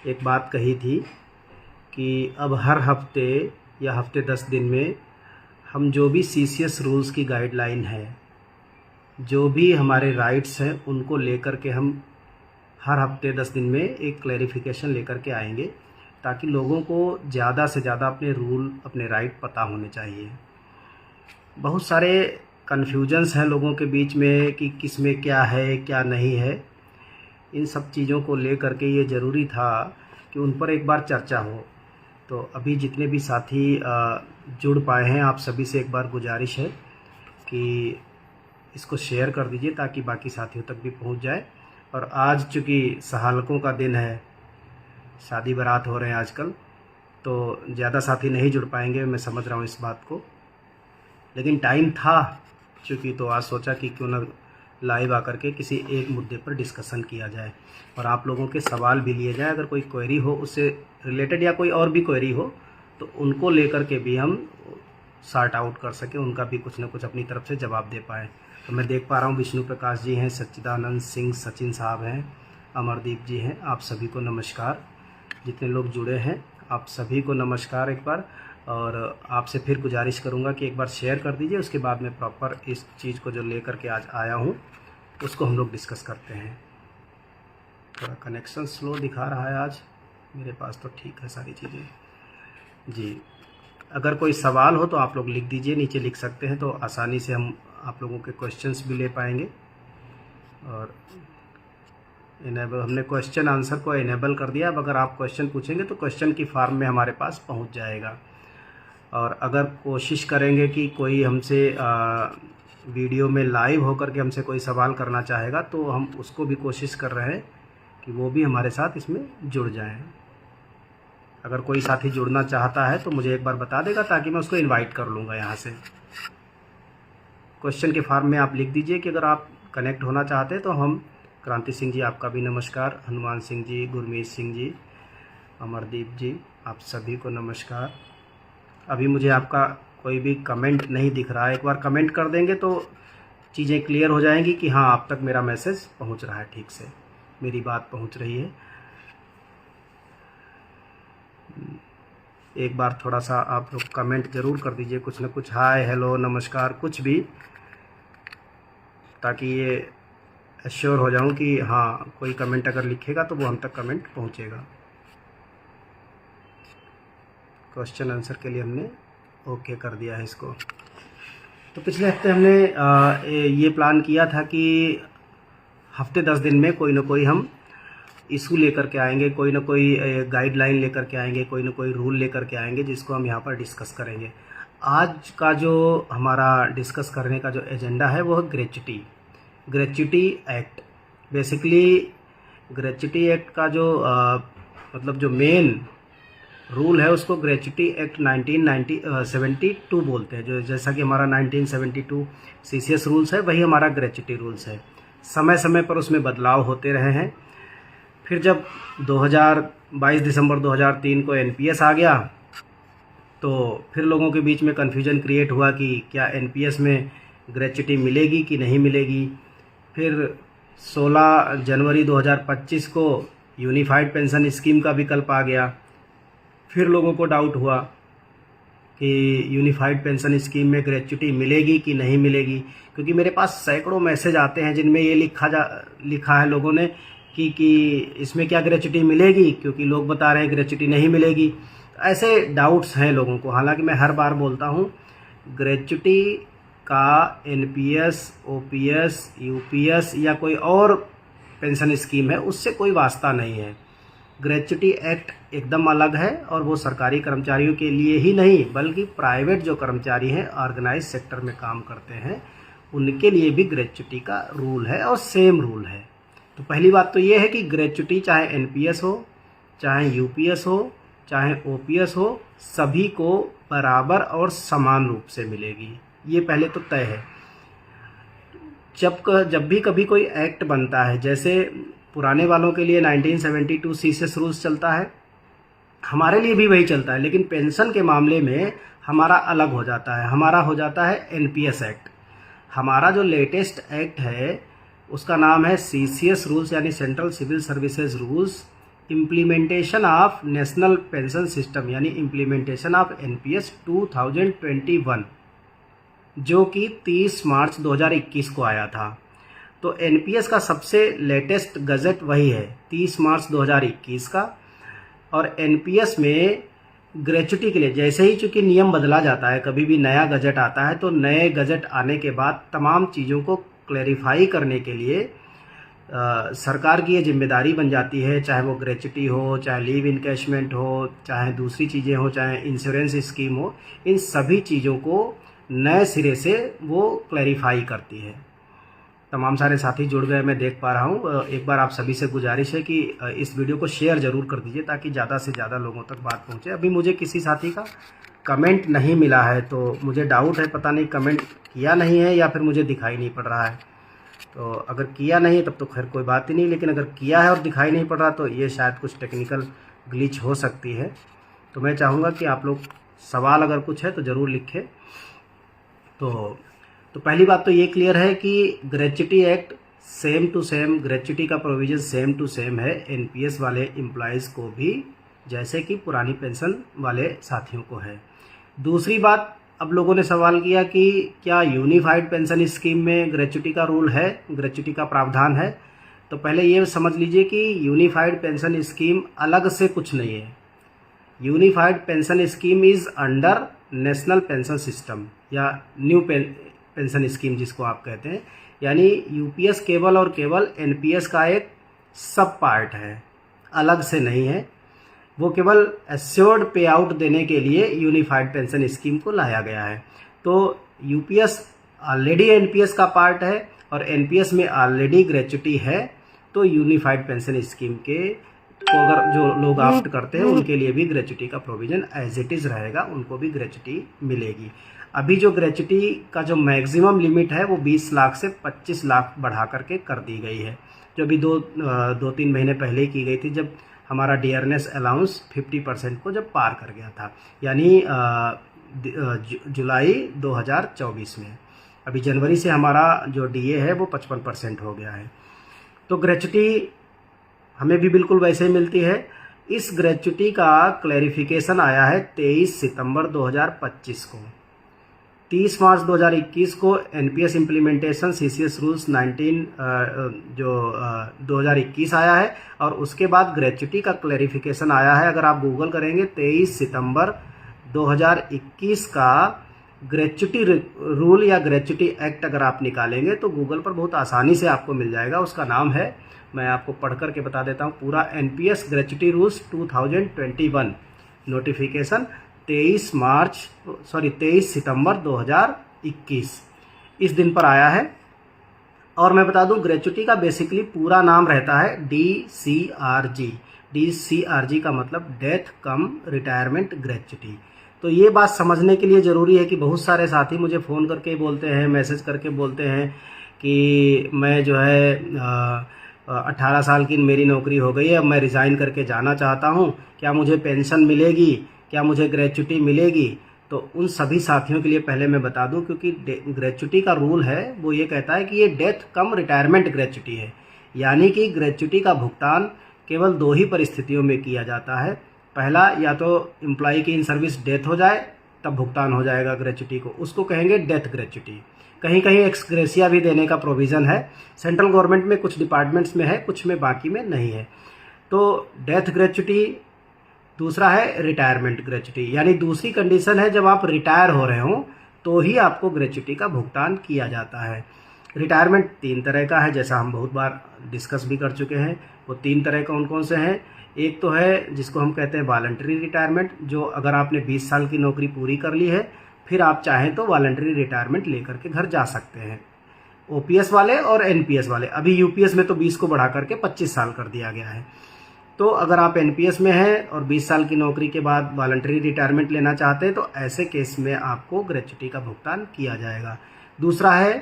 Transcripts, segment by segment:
एक बात कही थी कि अब हर हफ्ते या हफ्ते 10 दिन में हम जो भी सीसीएस रूल्स की गाइडलाइन है, जो भी हमारे राइट्स हैं, उनको लेकर के हम हर हफ्ते 10 दिन में एक क्लैरिफिकेशन लेकर के आएंगे, ताकि लोगों को ज़्यादा से ज़्यादा अपने रूल, अपने राइट पता होने चाहिए। बहुत सारे कन्फ्यूजन्स हैं लोगों के बीच में कि किस में क्या है क्या नहीं है। इन सब चीज़ों को लेकर के ये ज़रूरी था कि उन पर एक बार चर्चा हो। तो अभी जितने भी साथी जुड़ पाए हैं, आप सभी से एक बार गुजारिश है कि इसको शेयर कर दीजिए ताकि बाकी साथियों तक भी पहुंच जाए। और आज चूँकि सहालकों का दिन है, शादी बारात हो रहे हैं आजकल, तो ज़्यादा साथी नहीं जुड़ पाएंगे, मैं समझ रहा हूँ इस बात को, लेकिन टाइम था चूँकि, तो आज सोचा कि क्यों ना लाइव आकर के किसी एक मुद्दे पर डिस्कशन किया जाए और आप लोगों के सवाल भी लिए जाए। अगर कोई क्वेरी हो उससे रिलेटेड या कोई और भी क्वेरी हो तो उनको लेकर के भी हम सॉर्ट आउट कर सकें, उनका भी कुछ ना कुछ अपनी तरफ से जवाब दे पाएँ। तो मैं देख पा रहा हूँ विष्णु प्रकाश जी हैं, सच्चिदानंद सिंह, सचिन साहब हैं, अमरदीप जी हैं। आप सभी को नमस्कार। जितने लोग जुड़े हैं आप सभी को नमस्कार एक बार। और आपसे फिर गुजारिश करूंगा कि एक बार शेयर कर दीजिए, उसके बाद मैं प्रॉपर इस चीज़ को जो लेकर के आज आया हूं उसको हम लोग डिस्कस करते हैं। थोड़ा कनेक्शन स्लो दिखा रहा है आज, मेरे पास तो ठीक है सारी चीज़ें जी। अगर कोई सवाल हो तो आप लोग लिख दीजिए, नीचे लिख सकते हैं, तो आसानी से हम आप लोगों के क्वेश्चंस भी ले पाएंगे। और इनेबल, हमने क्वेश्चन आंसर को इनेबल कर दिया। अब अगर आप क्वेश्चन पूछेंगे तो क्वेश्चन की फॉर्म में हमारे पास पहुंच जाएगा। और अगर कोशिश करेंगे कि कोई हमसे वीडियो में लाइव होकर के हमसे कोई सवाल करना चाहेगा तो हम उसको भी कोशिश कर रहे हैं कि वो भी हमारे साथ इसमें जुड़ जाएं। अगर कोई साथी जुड़ना चाहता है तो मुझे एक बार बता देगा ताकि मैं उसको इनवाइट कर लूँगा यहाँ से। क्वेश्चन के फॉर्म में आप लिख दीजिए कि अगर आप कनेक्ट होना चाहते हैं तो हम, क्रांति सिंह जी आपका भी नमस्कार, हनुमान सिंह जी, गुरमीत सिंह जी, अमरदीप जी, आप सभी को नमस्कार। अभी मुझे आपका कोई भी कमेंट नहीं दिख रहा है, एक बार कमेंट कर देंगे तो चीज़ें क्लियर हो जाएंगी कि हाँ आप तक मेरा मैसेज पहुंच रहा है, ठीक से मेरी बात पहुंच रही है। एक बार थोड़ा सा आप लोग कमेंट ज़रूर कर दीजिए, कुछ ना कुछ, हाय, हेलो, नमस्कार, कुछ भी, ताकि ये एश्योर हो जाऊं कि हाँ कोई कमेंट अगर लिखेगा तो वो हम तक कमेंट पहुंचेगा। क्वेश्चन आंसर के लिए हमने ओके कर दिया है इसको। तो पिछले हफ्ते हमने ये प्लान किया था कि हफ्ते 10 दिन में कोई ना कोई हम इशू लेकर के आएंगे, कोई ना कोई गाइडलाइन लेकर के आएंगे, कोई ना कोई रूल लेकर के आएंगे जिसको हम यहाँ पर डिस्कस करेंगे। आज का जो हमारा डिस्कस करने का जो एजेंडा है वो है gratuity act. Basically gratuity act का जो मतलब जो मेन रूल है उसको ग्रेच्युटी एक्ट 1972 बोलते हैं। जो जैसा कि हमारा 1972 सीसीएस रूल्स है, वही हमारा ग्रेच्युटी रूल्स है। समय समय पर उसमें बदलाव होते रहे हैं। फिर जब 22 दिसंबर 2003 को एनपीएस आ गया तो फिर लोगों के बीच में कन्फ्यूजन क्रिएट हुआ कि क्या एनपीएस में ग्रेच्युटी मिलेगी कि नहीं मिलेगी। फिर 16 जनवरी 2025 को यूनिफाइड पेंशन स्कीम का विकल्प आ गया। फिर लोगों को डाउट हुआ कि यूनिफाइड पेंशन स्कीम में ग्रेच्युटी मिलेगी कि नहीं मिलेगी, क्योंकि मेरे पास सैकड़ों मैसेज आते हैं जिनमें ये लिखा है लोगों ने कि इसमें क्या ग्रेच्युटी मिलेगी, क्योंकि लोग बता रहे हैं ग्रेच्युटी नहीं मिलेगी। ऐसे डाउट्स हैं लोगों को। हालांकि मैं हर बार बोलता हूँ ग्रेच्युटी का एनपीएस, ओपीएस, यूपीएस या कोई और पेंशन स्कीम है उससे कोई वास्ता नहीं है। ग्रेच्युटी एक्ट एकदम अलग है और वो सरकारी कर्मचारियों के लिए ही नहीं बल्कि प्राइवेट जो कर्मचारी हैं, ऑर्गेनाइज सेक्टर में काम करते हैं, उनके लिए भी ग्रेच्युटी का रूल है और सेम रूल है। तो पहली बात तो ये है कि ग्रेच्युटी चाहे एनपीएस हो, चाहे यूपीएस हो, चाहे ओपीएस हो, सभी को बराबर और समान रूप से मिलेगी। ये पहले तो तय है। जब भी कभी कोई एक्ट बनता है, जैसे पुराने वालों के लिए 1972 सीसीएस रूल्स चलता है, हमारे लिए भी वही चलता है, लेकिन पेंशन के मामले में हमारा अलग हो जाता है। हमारा हो जाता है एनपीएस एक्ट। हमारा जो लेटेस्ट एक्ट है उसका नाम है सीसीएस रूल्स, यानी central civil services rules implementation of national pension system यानी इम्प्लीमेंटेशन ऑफ एनपीएस 2021 जो कि 30 मार्च 2021 को आया था। तो एनपीएस का सबसे लेटेस्ट गज़ट वही है 30 मार्च 2021 का। और एनपीएस में ग्रेच्युटी के लिए जैसे ही चूँकि नियम बदला जाता है, कभी भी नया गज़ट आता है तो नए गज़ट आने के बाद तमाम चीज़ों को क्लैरिफाई करने के लिए सरकार की ये जिम्मेदारी बन जाती है, चाहे वो ग्रेच्युटी हो, चाहे लीव इनकैशमेंट हो, चाहे दूसरी चीज़ें हो, चाहे इंश्योरेंस स्कीम हो, इन सभी चीज़ों को नए सिरे से वो क्लैरिफाई करती है। तमाम सारे साथी जुड़ गए मैं देख पा रहा हूँ। एक बार आप सभी से गुजारिश है कि इस वीडियो को शेयर ज़रूर कर दीजिए ताकि ज़्यादा से ज़्यादा लोगों तक बात पहुँचे। अभी मुझे किसी साथी का कमेंट नहीं मिला है तो मुझे डाउट है, पता नहीं कमेंट किया नहीं है या फिर मुझे दिखाई नहीं पड़ रहा है। तो अगर किया नहीं तब तो खैर कोई बात ही नहीं, लेकिन अगर किया है और दिखाई नहीं पड़ रहा तो ये शायद कुछ टेक्निकल ग्लिच हो सकती है। तो मैं चाहूँगा कि आप लोग सवाल अगर कुछ है तो ज़रूर लिखें। तो पहली बात तो ये क्लियर है कि gratuity act same to same, gratuity का प्रोविज़न सेम टू सेम है एनपीएस वाले एम्प्लॉयज़ को भी जैसे कि पुरानी पेंशन वाले साथियों को है। दूसरी बात, अब लोगों ने सवाल किया कि क्या यूनिफाइड पेंशन स्कीम में ग्रेच्युटी का रूल है, ग्रेच्युटी का प्रावधान है। तो पहले ये समझ लीजिए कि यूनिफाइड पेंशन स्कीम अलग से कुछ नहीं है। Unified pension scheme is under national pension system या न्यू पेंशन स्कीम जिसको आप कहते हैं, यानी यूपीएस केवल और केवल एनपीएस का एक सब पार्ट है, अलग से नहीं है। वो केवल एश्योर्ड पे आउट देने के लिए यूनिफाइड पेंशन स्कीम को लाया गया है। तो यूपीएस ऑलरेडी एनपीएस का पार्ट है और एनपीएस में ऑलरेडी ग्रेच्युटी है, तो यूनिफाइड पेंशन स्कीम के तो अगर जो लोग ऑप्ट करते हैं उनके लिए भी ग्रेच्युटी का प्रोविज़न एज इट इज़ रहेगा, उनको भी ग्रेच्युटी मिलेगी। अभी जो ग्रेच्युटी का जो मैक्सिमम लिमिट है वो 20 लाख से 25 लाख बढ़ा करके कर दी गई है, जो अभी दो तीन महीने पहले ही की गई थी, जब हमारा डियरनेस अलाउंस 50% को जब पार कर गया था, यानी जुलाई 2024 में। अभी जनवरी से हमारा जो डीए है वो 55% हो गया है। तो ग्रेच्युटी हमें भी बिल्कुल वैसे ही मिलती है। इस ग्रेच्युटी का क्लैरिफिकेशन आया है 23 सितंबर 2025 को। 30 मार्च 2021 को एनपीएस इम्प्लीमेंटेशन सीसीएस रूल्स 2021 आया है और उसके बाद ग्रेच्युटी का क्लैरिफिकेशन आया है। अगर आप गूगल करेंगे 23 सितंबर 2021 का ग्रेच्युटी रूल या ग्रेच्युटी एक्ट अगर आप निकालेंगे तो गूगल पर बहुत आसानी से आपको मिल जाएगा। उसका नाम है, मैं आपको पढ़ करके बता देता हूँ पूरा, एनपीएस ग्रेच्युटी रूल्स 2021 नोटिफिकेशन 23 सितंबर 2021 इस दिन पर आया है। और मैं बता दूं ग्रेच्युटी का बेसिकली पूरा नाम रहता है DCRG। DCRG का मतलब डेथ कम रिटायरमेंट ग्रेच्युटी। तो ये बात समझने के लिए ज़रूरी है कि बहुत सारे साथी मुझे फ़ोन करके बोलते हैं, मैसेज करके बोलते हैं कि मैं जो है 18 साल की मेरी नौकरी हो गई है, अब मैं रिज़ाइन करके जाना चाहता हूँ, क्या मुझे पेंशन मिलेगी, क्या मुझे ग्रेच्युटी मिलेगी। तो उन सभी साथियों के लिए पहले मैं बता दूं, क्योंकि ग्रेच्युटी का रूल है वो ये कहता है कि ये डेथ कम रिटायरमेंट ग्रेच्युटी है, यानी कि ग्रेच्युटी का भुगतान केवल 2 ही परिस्थितियों में किया जाता है। पहला, या तो एम्प्लॉय की इन सर्विस डेथ हो जाए तब भुगतान हो जाएगा ग्रेच्युटी को, उसको कहेंगे डेथ ग्रेच्युटी। कहीं कहीं एक्सग्रेसिया भी देने का प्रोविज़न है, सेंट्रल गवर्नमेंट में कुछ डिपार्टमेंट्स में है, कुछ में बाकी में नहीं है। तो डेथ ग्रेच्युटी। दूसरा है रिटायरमेंट ग्रेच्युटी, यानी दूसरी कंडीशन है जब आप रिटायर हो रहे हों तो ही आपको ग्रेच्युटी का भुगतान किया जाता है। रिटायरमेंट 3 तरह का है, जैसा हम बहुत बार डिस्कस भी कर चुके हैं। वो 3 तरह कौन कौन से हैं? एक तो है जिसको हम कहते हैं वॉलंटरी रिटायरमेंट, जो अगर आपने 20 साल की नौकरी पूरी कर ली है फिर आप चाहें तो वॉलंटरी रिटायरमेंट लेकर के घर जा सकते हैं। ओपीएस वाले और एनपीएस वाले, अभी यूपीएस में तो 20 को बढ़ा करके 25 साल कर दिया गया है। तो अगर आप एनपीएस में हैं और 20 साल की नौकरी के बाद वॉलंटरी रिटायरमेंट लेना चाहते हैं तो ऐसे केस में आपको ग्रेच्युटी का भुगतान किया जाएगा। दूसरा है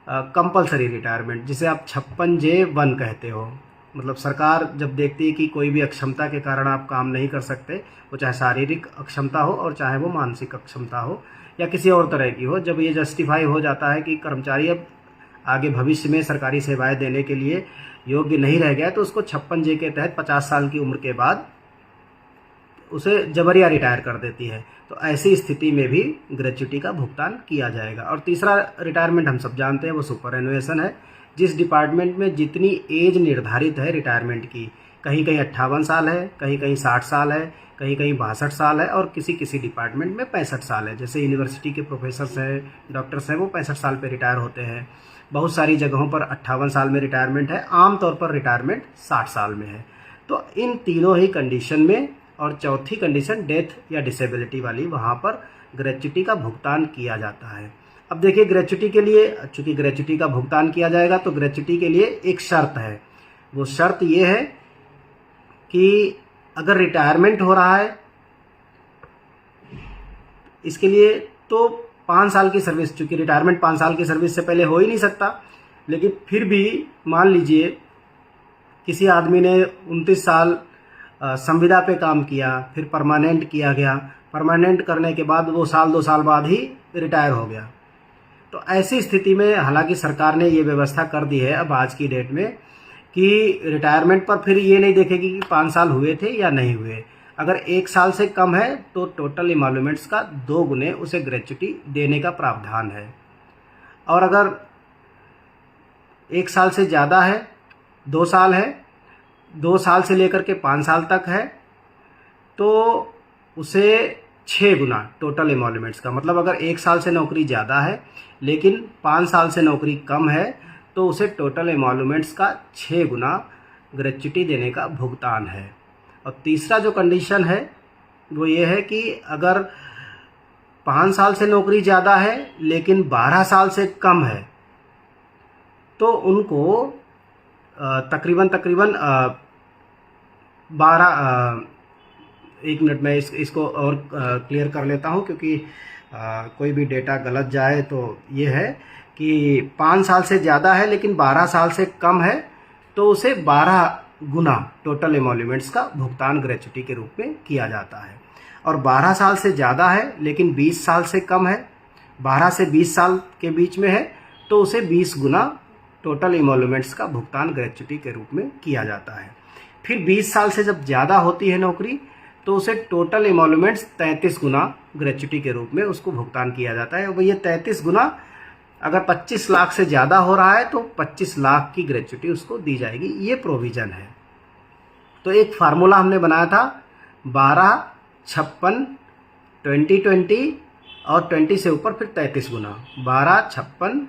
कंपलसरी रिटायरमेंट, जिसे आप 56J1 कहते हो। मतलब सरकार जब देखती है कि कोई भी अक्षमता के कारण आप काम नहीं कर सकते, वो चाहे शारीरिक अक्षमता हो और चाहे वो मानसिक अक्षमता हो या किसी और तरह की हो, जब ये जस्टिफाई हो जाता है कि कर्मचारी अब आगे भविष्य में सरकारी सेवाएं देने के लिए योग्य नहीं रह गया, तो उसको 56J के तहत 50 साल की उम्र के बाद उसे जबरिया रिटायर कर देती है। तो ऐसी स्थिति में भी ग्रेच्युटी का भुगतान किया जाएगा। और तीसरा रिटायरमेंट हम सब जानते हैं, वो सुपरएनुएशन है। जिस डिपार्टमेंट में जितनी एज निर्धारित है रिटायरमेंट की, कहीं कहीं 58 साल है, कहीं कहीं 60 साल है, कहीं कहीं 62 साल है, और किसी किसी डिपार्टमेंट में 65 साल है। जैसे यूनिवर्सिटी के प्रोफेसर्स हैं, डॉक्टर्स हैं, वो 65 साल पे रिटायर होते हैं। बहुत सारी जगहों पर 58 साल में रिटायरमेंट है, आमतौर पर रिटायरमेंट 60 साल में है। तो इन तीनों ही कंडीशन में, और चौथी कंडीशन डेथ या डिसेबिलिटी वाली, वहाँ पर ग्रेच्युटी का भुगतान किया जाता है। अब देखिए, ग्रेच्युटी के लिए, चूंकि ग्रेच्युटी का भुगतान किया जाएगा तो ग्रेच्युटी के लिए एक शर्त है। वो शर्त ये है कि अगर रिटायरमेंट हो रहा है इसके लिए, तो 5 साल की सर्विस, चूंकि रिटायरमेंट 5 साल की सर्विस से पहले हो ही नहीं सकता, लेकिन फिर भी मान लीजिए किसी आदमी ने 29 साल संविदा पे काम किया, फिर परमानेंट किया गया, परमानेंट करने के बाद वो 1-2 साल बाद ही रिटायर हो गया। तो ऐसी स्थिति में हालांकि सरकार ने ये व्यवस्था कर दी है अब आज की डेट में कि रिटायरमेंट पर फिर ये नहीं देखेगी कि 5 साल हुए थे या नहीं हुए। अगर 1 साल से कम है तो टोटल इमोल्यूमेंट्स का 2 गुने उसे ग्रेच्युटी देने का प्रावधान है। और अगर 1 साल से ज़्यादा है, 2 साल है, 2 साल से लेकर के 5 साल तक है, तो उसे 6 गुना टोटल इमोल्यूमेंट्स का, मतलब अगर 1 साल से नौकरी ज़्यादा है लेकिन 5 साल से नौकरी कम है, तो उसे टोटल इमोल्यूमेंट्स का 6 गुना ग्रेच्युटी देने का भुगतान है। और तीसरा जो कंडीशन है वो ये है कि अगर 5 साल से नौकरी ज़्यादा है लेकिन 12 साल से कम है, तो उनको तकरीबन 1 मिनट में इसको और क्लियर कर लेता हूँ, क्योंकि कोई भी डेटा गलत जाए तो ये है कि 5 साल से ज़्यादा है लेकिन 12 साल से कम है, तो उसे 12 गुना टोटल इमोल्यूमेंट्स का भुगतान ग्रेच्युटी के रूप में किया जाता है। और 12 साल से ज़्यादा है लेकिन 20 साल से कम है, 12 से 20 साल के बीच में है, तो उसे 20 गुना टोटल इमोल्यूमेंट्स का भुगतान ग्रेच्युटी के रूप में किया जाता है। फिर 20 साल से जब ज़्यादा होती है नौकरी, तो उसे टोटल इमोल्यूमेंट्स 33 गुना ग्रेच्युटी के रूप में उसको भुगतान किया जाता है। और ये 33 गुना अगर 25 लाख से ज़्यादा हो रहा है तो 25 लाख की ग्रेच्युटी उसको दी जाएगी, ये प्रोविज़न है। तो एक फार्मूला हमने बनाया था 12, 56, 20-20 और 20 से ऊपर फिर 33 गुना, 12, 56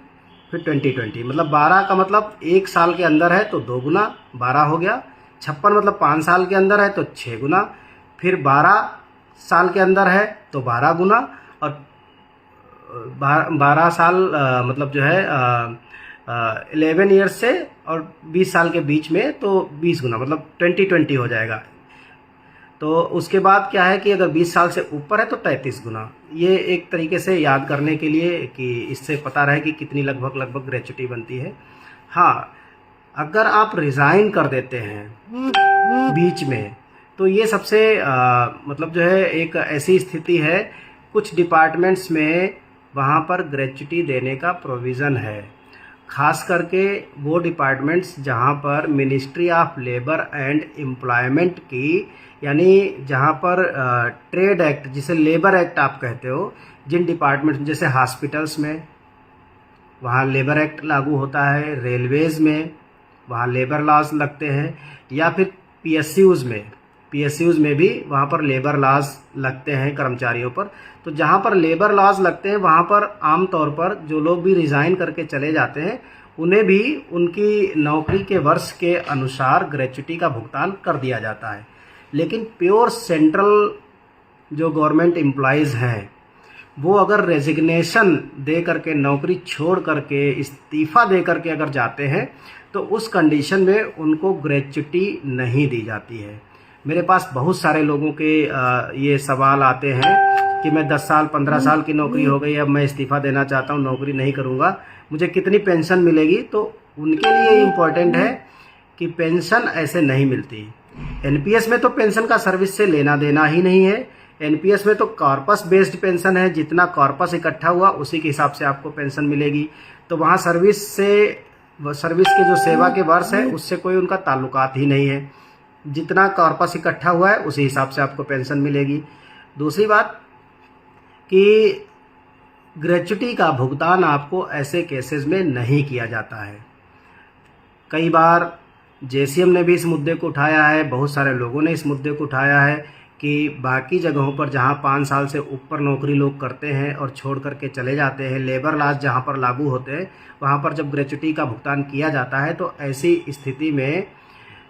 फिर 20-20, मतलब 12 का मतलब 1 साल के अंदर है तो 2 गुना 12 हो गया, 56 मतलब 5 साल के अंदर है तो 6 गुना, फिर 12 साल के अंदर है तो 12 गुना, और 12 साल मतलब जो है 11 ईयर्स से और 20 साल के बीच में तो 20 गुना, मतलब 20-20 हो जाएगा। तो उसके बाद क्या है कि अगर 20 साल से ऊपर है तो 33 गुना। ये एक तरीके से याद करने के लिए कि इससे पता रहे कि कितनी लगभग ग्रेच्युटी बनती है। हाँ, अगर आप रिज़ाइन कर देते हैं बीच में, तो ये सबसे मतलब जो है एक ऐसी स्थिति है, कुछ डिपार्टमेंट्स में वहाँ पर ग्रेच्युटी देने का प्रोविज़न है, खास करके वो डिपार्टमेंट्स जहाँ पर ministry of labour and employment की, यानी जहाँ पर ट्रेड एक्ट, जिसे लेबर एक्ट आप कहते हो, जिन डिपार्टमेंट्स जैसे हॉस्पिटल्स में वहाँ लेबर एक्ट लागू होता है, रेलवेज़ में वहाँ लेबर लॉज लगते हैं, या फिर पीएसयूज़ में भी वहाँ पर लेबर लॉज लगते हैं कर्मचारियों पर। तो जहाँ पर लेबर लॉज लगते हैं वहाँ पर आमतौर पर जो लोग भी रिज़ाइन करके चले जाते हैं उन्हें भी उनकी नौकरी के वर्ष के अनुसार ग्रेच्युटी का भुगतान कर दिया जाता है। लेकिन प्योर सेंट्रल जो गवर्नमेंट एम्प्लॉयज़ हैं वो अगर रेजिग्नेशन दे करके, नौकरी छोड़ करके, इस्तीफ़ा दे करके अगर जाते हैं तो उस कंडीशन में उनको ग्रेच्युटी नहीं दी जाती है। मेरे पास बहुत सारे लोगों के ये सवाल आते हैं कि मैं 10 साल 15 साल की नौकरी हो गई, अब मैं इस्तीफ़ा देना चाहता हूँ, नौकरी नहीं करूँगा, मुझे कितनी पेंशन मिलेगी। तो उनके लिए इम्पोर्टेंट है कि पेंशन ऐसे नहीं मिलती। एनपीएस में तो पेंशन का सर्विस से लेना देना ही नहीं है। एनपीएस में तो कॉर्पस बेस्ड पेंशन है, जितना कॉर्पस इकट्ठा हुआ उसी के हिसाब से आपको पेंशन मिलेगी। तो वहाँ सर्विस के जो सेवा के वर्ष है उससे कोई उनका ताल्लुकात ही नहीं है। जितना कॉर्पस इकट्ठा हुआ है उसी हिसाब से आपको पेंशन मिलेगी। दूसरी बात कि ग्रेच्युटी का भुगतान आपको ऐसे केसेस में नहीं किया जाता है। कई बार जेसीएम ने भी इस मुद्दे को उठाया है, बहुत सारे लोगों ने इस मुद्दे को उठाया है कि बाकी जगहों पर जहां 5 साल से ऊपर नौकरी लोग करते हैं और छोड़ करके चले जाते हैं, लेबर लॉज जहां पर लागू होते हैं, वहां पर जब ग्रेच्युटी का भुगतान किया जाता है तो ऐसी स्थिति में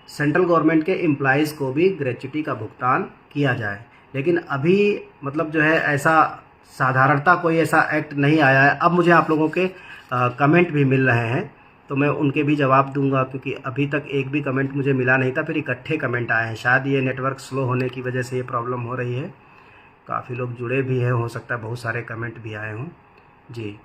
सेंट्रल गवर्नमेंट के एम्प्लॉइज़ को भी ग्रेच्युटी का भुगतान किया जाए। लेकिन अभी मतलब जो है ऐसा साधारणता कोई ऐसा एक्ट नहीं आया है। अब मुझे आप लोगों के कमेंट भी मिल रहे हैं तो मैं उनके भी जवाब दूंगा, क्योंकि अभी तक एक भी कमेंट मुझे मिला नहीं था, फिर इकट्ठे कमेंट आए हैं। शायद ये नेटवर्क स्लो होने की वजह से ये प्रॉब्लम हो रही है। काफ़ी लोग जुड़े भी हैं, हो सकता है बहुत सारे कमेंट भी आए हों जी।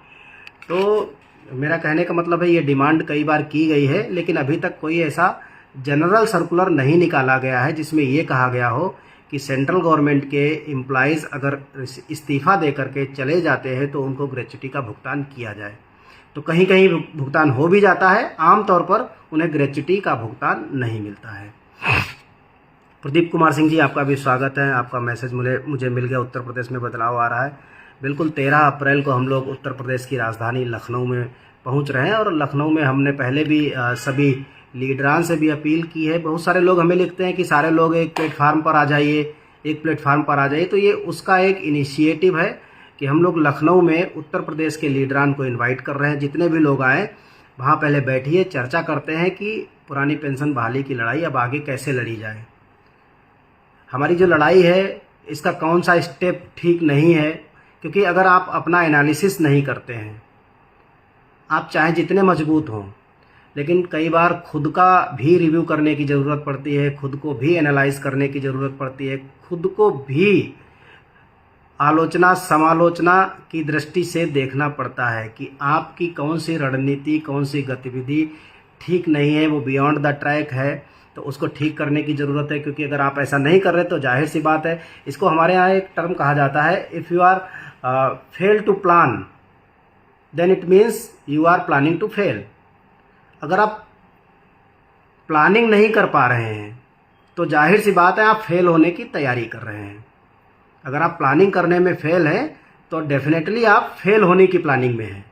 तो मेरा कहने का मतलब है ये डिमांड कई बार की गई है, लेकिन अभी तक कोई ऐसा जनरल सर्कुलर नहीं निकाला गया है जिसमें ये कहा गया हो कि सेंट्रल गवर्नमेंट के एम्प्लॉइज़ अगर इस्तीफ़ा दे करके चले जाते हैं तो उनको ग्रेच्युटी का भुगतान किया जाए। तो कहीं कहीं भुगतान हो भी जाता है, आमतौर पर उन्हें ग्रेच्युटी का भुगतान नहीं मिलता है। प्रदीप कुमार सिंह जी, आपका भी स्वागत है। आपका मैसेज मुझे मिल गया। उत्तर प्रदेश में बदलाव आ रहा है। बिल्कुल 13 अप्रैल को हम लोग उत्तर प्रदेश की राजधानी लखनऊ में पहुंच रहे हैं और लखनऊ में हमने पहले भी सभी लीडरान से भी अपील की है। बहुत सारे लोग हमें लिखते हैं कि सारे लोग एक प्लेटफार्म पर आ जाइए, तो ये उसका एक इनिशिएटिव है कि हम लोग लखनऊ में उत्तर प्रदेश के लीडरान को इनवाइट कर रहे हैं। जितने भी लोग आए वहाँ पहले बैठिए, चर्चा करते हैं कि पुरानी पेंशन बहाली की लड़ाई अब आगे कैसे लड़ी जाए। हमारी जो लड़ाई है इसका कौन सा स्टेप ठीक नहीं है, क्योंकि अगर आप अपना एनालिसिस नहीं करते हैं, आप चाहे जितने मजबूत हों, लेकिन कई बार खुद का भी रिव्यू करने की ज़रूरत पड़ती है, खुद को भी एनालाइज करने की ज़रूरत पड़ती है, खुद को भी आलोचना समालोचना की दृष्टि से देखना पड़ता है कि आपकी कौन सी रणनीति, कौन सी गतिविधि ठीक नहीं है, वो बियॉन्ड द ट्रैक है, तो उसको ठीक करने की ज़रूरत है। क्योंकि अगर आप ऐसा नहीं कर रहे तो जाहिर सी बात है, इसको हमारे यहाँ एक टर्म कहा जाता है, if you are fail to plan then it means you are planning to fail. अगर आप प्लानिंग नहीं कर पा रहे हैं तो जाहिर सी बात है आप फेल होने की तैयारी कर रहे हैं। अगर आप प्लानिंग करने में फेल हैं तो डेफिनेटली आप फेल होने की प्लानिंग में हैं।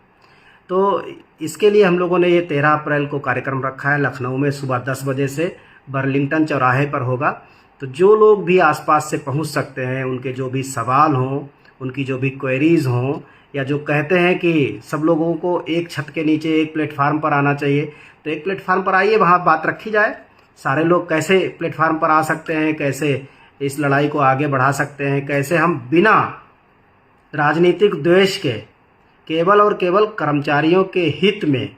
तो इसके लिए हम लोगों ने ये 13 अप्रैल को कार्यक्रम रखा है। लखनऊ में सुबह 10 बजे से बर्लिंगटन चौराहे पर होगा। तो जो लोग भी आसपास से पहुंच सकते हैं, उनके जो भी सवाल हों, उनकी जो भी क्वेरीज़ हों, या जो कहते हैं कि सब लोगों को एक छत के नीचे एक प्लेटफार्म पर आना चाहिए, तो एक प्लेटफार्म पर आइए, वहाँ बात रखी जाए। सारे लोग कैसे प्लेटफार्म पर आ सकते हैं, कैसे इस लड़ाई को आगे बढ़ा सकते हैं, कैसे हम बिना राजनीतिक द्वेष के केवल और केवल कर्मचारियों के हित में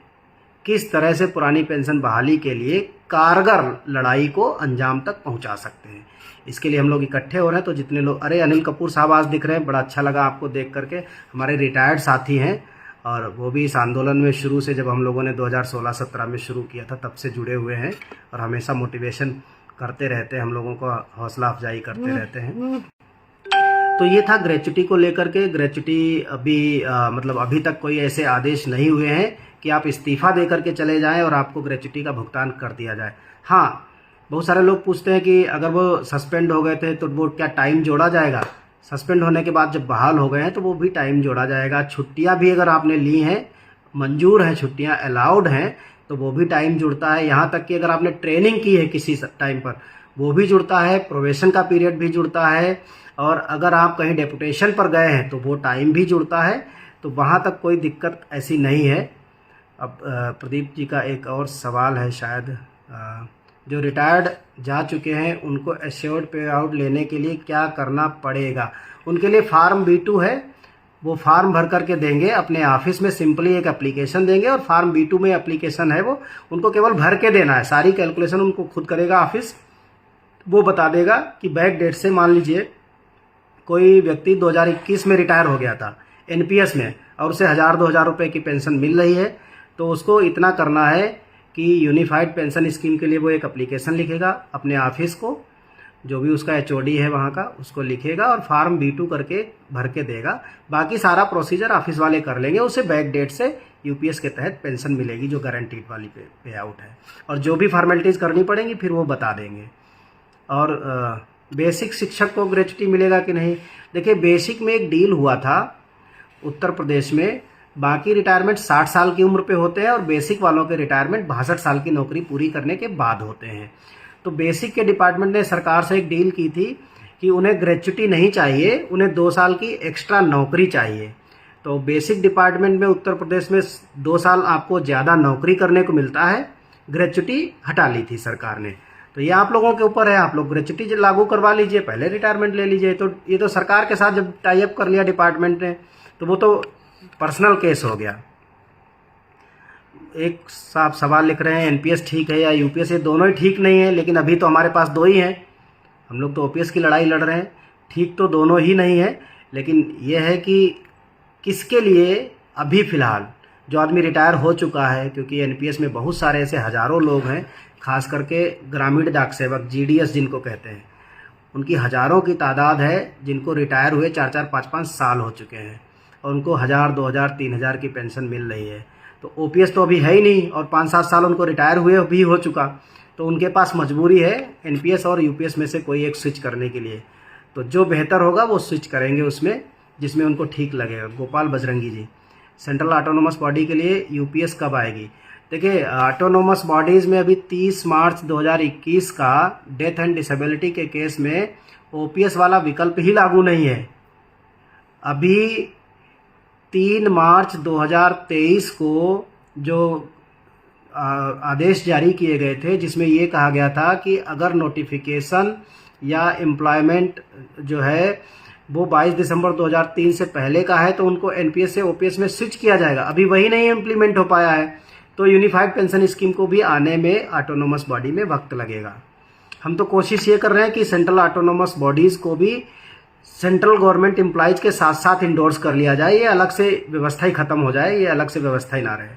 किस तरह से पुरानी पेंशन बहाली के लिए कारगर लड़ाई को अंजाम तक पहुंचा सकते हैं। इसके लिए हम लोग इकट्ठे हो रहे हैं। तो जितने लोग, अरे अनिल कपूर साहब आज दिख रहे हैं, बड़ा अच्छा लगा आपको देख करके। हमारे रिटायर्ड साथी हैं और वो भी इस आंदोलन में शुरू से, जब हम लोगों ने 2016-17 में शुरू किया था, तब से जुड़े हुए हैं और हमेशा मोटिवेशन करते रहते हैं, हम लोगों को हौसला अफजाई करते रहते हैं। तो ये था ग्रेच्युटी को लेकर के। ग्रेच्युटी अभी मतलब अभी तक कोई ऐसे आदेश नहीं हुए हैं कि आप इस्तीफ़ा दे करके चले जाएं और आपको ग्रेच्युटी का भुगतान कर दिया जाए। हाँ, बहुत सारे लोग पूछते हैं कि अगर वो सस्पेंड हो गए थे तो वो क्या टाइम जोड़ा जाएगा? सस्पेंड होने के बाद जब बहाल हो गए हैं तो वो भी टाइम जोड़ा जाएगा। छुट्टियां भी अगर आपने ली हैं, मंजूर हैं, छुट्टियां अलाउड हैं, तो वो भी टाइम जुड़ता है। यहाँ तक कि अगर आपने ट्रेनिंग की है किसी टाइम पर, वो भी जुड़ता है। प्रोबेशन का पीरियड भी जुड़ता है। और अगर आप कहीं डेपुटेशन पर गए हैं तो वो टाइम भी जुड़ता है। तो वहाँ तक कोई दिक्कत ऐसी नहीं है। अब प्रदीप जी का एक और सवाल है, शायद जो रिटायर्ड जा चुके हैं उनको एश्योर्ड पे आउट लेने के लिए क्या करना पड़ेगा? उनके लिए फार्म B2 है, वो फार्म भर करके देंगे अपने ऑफिस में। सिंपली एक एप्लीकेशन देंगे और फार्म B2 में एप्लीकेशन है, वो उनको केवल भर के देना है। सारी कैलकुलेशन उनको खुद करेगा ऑफिस। वो बता देगा कि बैक डेट से, मान लीजिए कोई व्यक्ति 2021 में रिटायर हो गया था NPS में और उसे 1000-2000 रुपये की पेंशन मिल रही है, तो उसको इतना करना है कि यूनिफाइड पेंशन स्कीम के लिए वो एक एप्लीकेशन लिखेगा अपने ऑफिस को जो भी उसका HOD है वहाँ का, उसको लिखेगा और फॉर्म B2 करके भर के देगा। बाकी सारा प्रोसीजर ऑफिस वाले कर लेंगे, उसे बैक डेट से यूपीएस के तहत पेंशन मिलेगी जो गारंटीड वाली पे आउट है। और जो भी फॉर्मेलिटीज़ करनी पड़ेंगी फिर वो बता देंगे। और बेसिक शिक्षक को ग्रेच्युटी मिलेगा कि नहीं, देखिए बेसिक में एक डील हुआ था उत्तर प्रदेश में, बाकी रिटायरमेंट 60 साल की उम्र पे होते हैं और बेसिक वालों के रिटायरमेंट 62 साल की नौकरी पूरी करने के बाद होते हैं। तो बेसिक के डिपार्टमेंट ने सरकार से एक डील की थी कि उन्हें ग्रेच्युटी नहीं चाहिए, उन्हें 2 साल की एक्स्ट्रा नौकरी चाहिए। तो बेसिक डिपार्टमेंट में उत्तर प्रदेश में 2 साल आपको ज़्यादा नौकरी करने को मिलता है, ग्रेच्युटी हटा ली थी सरकार ने। तो ये आप लोगों के ऊपर है, आप लोग ग्रेच्युटी लागू करवा लीजिए, पहले रिटायरमेंट ले लीजिए। तो ये तो सरकार के साथ जब टाई अप कर लिया डिपार्टमेंट ने तो वो तो पर्सनल केस हो गया। एक साहब सवाल लिख रहे हैं एनपीएस ठीक है या यूपीएस, ये दोनों ही ठीक नहीं है, लेकिन अभी तो हमारे पास 2 ही हैं, हम लोग तो ओपीएस की लड़ाई लड़ रहे हैं। ठीक तो दोनों ही नहीं है, लेकिन यह है कि किसके लिए अभी फ़िलहाल जो आदमी रिटायर हो चुका है, क्योंकि एनपीएस में बहुत सारे ऐसे हज़ारों लोग हैं, खास करके ग्रामीण डाक सेवक जीडीएस जिनको कहते हैं, उनकी हज़ारों की तादाद है जिनको रिटायर हुए 4-4, 5-5 साल हो चुके हैं और उनको 1000, 2000, 3000 की पेंशन मिल रही है। तो ओपीएस तो अभी है ही नहीं और 5-7 साल उनको रिटायर हुए भी हो चुका, तो उनके पास मजबूरी है एनपीएस और यूपीएस में से कोई एक स्विच करने के लिए। तो जो बेहतर होगा वो स्विच करेंगे उसमें जिसमें उनको ठीक लगेगा। गोपाल बजरंगी जी, सेंट्रल ऑटोनोमस बॉडी के लिए यूपीएस कब आएगी? देखिए ऑटोनोमस बॉडीज़ में अभी 30 मार्च 2021 का डेथ एंड डिसेबिलिटी के केस में ओपीएस वाला विकल्प ही लागू नहीं है। अभी 3 मार्च 2023 को जो आदेश जारी किए गए थे जिसमें ये कहा गया था कि अगर नोटिफिकेशन या एम्प्लॉयमेंट जो है वो 22 दिसंबर 2003 से पहले का है तो उनको एनपीएस से ओपीएस में स्विच किया जाएगा। अभी वही नहीं इम्प्लीमेंट हो पाया है, तो यूनिफाइड पेंशन स्कीम को भी आने में ऑटोनोमस बॉडी में वक्त लगेगा। हम तो कोशिश ये कर रहे हैं कि सेंट्रल ऑटोनोमस बॉडीज़ को भी सेंट्रल गवर्नमेंट एम्प्लॉयज के साथ साथ इंडोर्स कर लिया जाए, ये अलग से व्यवस्था ही खत्म हो जाए, ये अलग से व्यवस्था ही ना रहे।